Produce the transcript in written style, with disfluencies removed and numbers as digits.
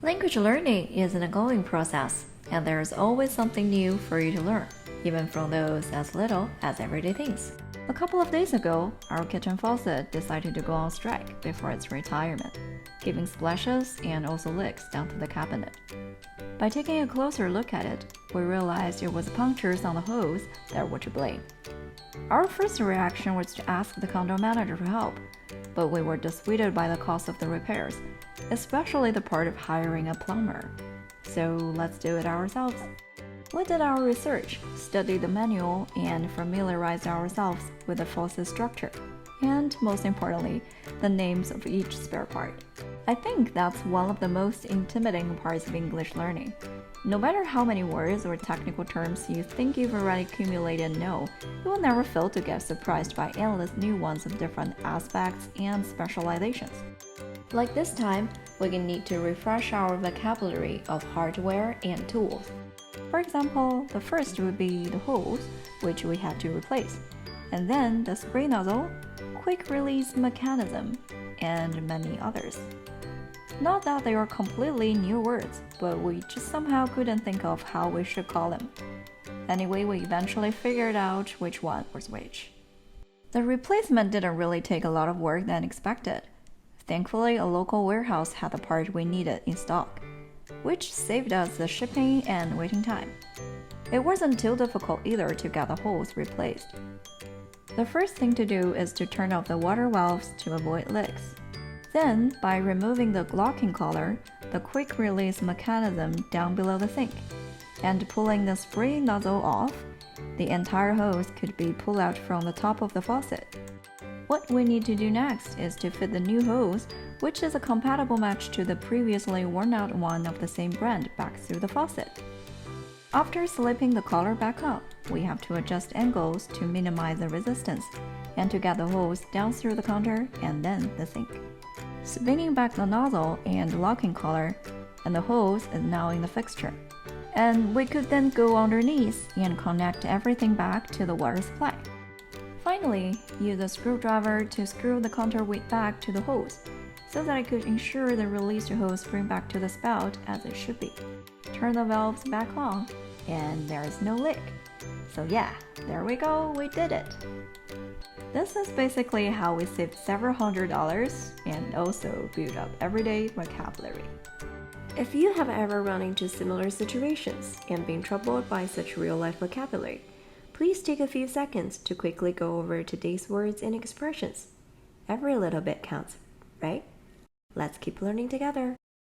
Language learning is an ongoing process, and there's always something new for you to learn, even from those as little as everyday things. A couple of days ago, our kitchen faucet decided to go on strike before its retirement, giving splashes and also leaks down to the cabinet. By taking a closer look at it, we realized it was punctures on the hose that were to blame. Our first reaction was to ask the condo manager for help, but we were dissuaded by the cost of the repairs, especially the part of hiring a plumber. So let's do it ourselves. We did our research, studied the manual, and familiarized ourselves with the faucet structure, and most importantly, the names of each spare part. I think that's one of the most intimidating parts of English learning. No matter how many words or technical terms you think you've already accumulated and know, you will never fail to get surprised by endless new ones of different aspects and specializations. Like this time, we can need to refresh our vocabulary of hardware and tools. For example, the first would be the hose, which we had to replace, and then the spray nozzle, quick release mechanism, and many others. Not that they are completely new words, but we just somehow couldn't think of how we should call them. Anyway, we eventually figured out which one was which. The replacement didn't really take a lot of work than expected. Thankfully, a local warehouse had the part we needed in stock, which saved us the shipping and waiting time. It wasn't too difficult either to get the hose replaced. The first thing to do is to turn off the water valves to avoid leaks. Then, by removing the locking collar, the quick release mechanism down below the sink, and pulling the spray nozzle off, the entire hose could be pulled out from the top of the faucet. What we need to do next is to fit the new hose, which is a compatible match to the previously worn out one of the same brand, back through the faucet. After slipping the collar back on, we have to adjust angles to minimize the resistance, and to get the hose down through the counter and then the sink. Spinning back the nozzle and locking collar, and the hose is now in the fixture. And we could then go underneath and connect everything back to the water supply. Finally, use a screwdriver to screw the counterweight back to the hose, so that I could ensure the released hose spring back to the spout as it should be. Turn the valves back on, and there is no leak. So yeah, there we go, we did it! This is basically how we saved several $100s and also built up everyday vocabulary. If you have ever run into similar situations and been troubled by such real-life vocabulary, please take a few seconds to quickly go over today's words and expressions. Every little bit counts, right? Let's keep learning together.